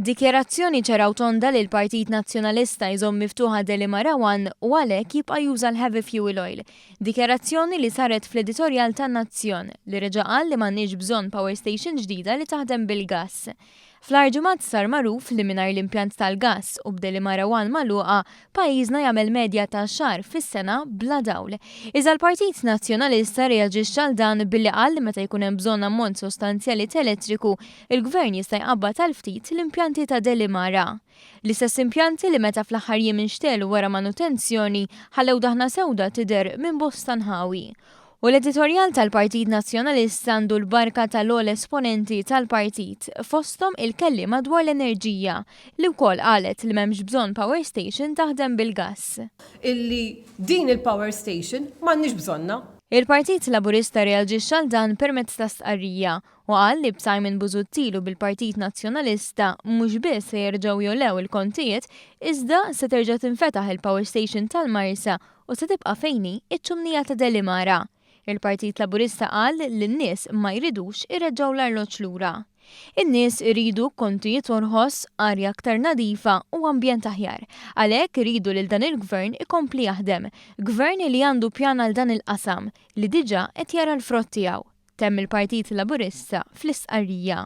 Dikjerazzjoni ċaraw tonda li l-Partit Nazzjonalista jżomm miftuħa Delimara 1 u għalhekk jibqa' juża l-heavy fuel oil. Dikjerazzjoni li saret fl-editorjal tan-Nazzjon li reġa' qal li m'għandniex bżonn power station ġdida li taħdem bil-gass. Fl-arġumat sar magħruf li mingħajr l-impjant tal-gass u b'Delimara 1 magħluqa pajjiżna jagħmel medja ta' xahar fis-sena bla dawl. Iżda l-Partit Nazzjonalista reaġixxa għal dan billi qal li meta jkun hemm bżonn ammont sostanzjali ta' elettriku, il-Gvern jista' jqabbad tal-ftit l-impjanti ta' Delimara. L-istess impjanti li meta fl-aħħar jiem inxtelu wara manutenzjoni ħallew daħna sewda tidher minn bosta nħawi. U l-editorjal tal-Partit Nazzjonalista għandu l-barka tal-ol esponenti tal-partit fosthom il-kellima dwar l-enerġija li wkoll qalet li m'hemmx bżonn power station taħdem bil-gass. Illi din il-power station m'għandniex bżonna. Il-Partit Laburista reaġixxa għal dan permezz ta' stqarrija u qal li b'Simon Busuttilu bil-Partit Nazzjonalista mhux biss se jerġgħu jolew il-kontijiet iżda se terġa' tinfetaħ il-power station tal-Marsa u se tibqa' fejni iċ-ċumnija ta' Delimara. Il-Partit Laburista qal li n-nies ma jridux irreġgħu l-arloġġ lura. In-nies iridu kontijiet orħos, arja aktar nadifa u ambjent aħjar. Għalhekk iridu lil dan il-Gvern ikompli jaħdem. Gvern li għandu pjan għal dan il-qasam li diġà qed jara l-frott tiegħu. Temm il-Partit Laburista fl-istqarrija.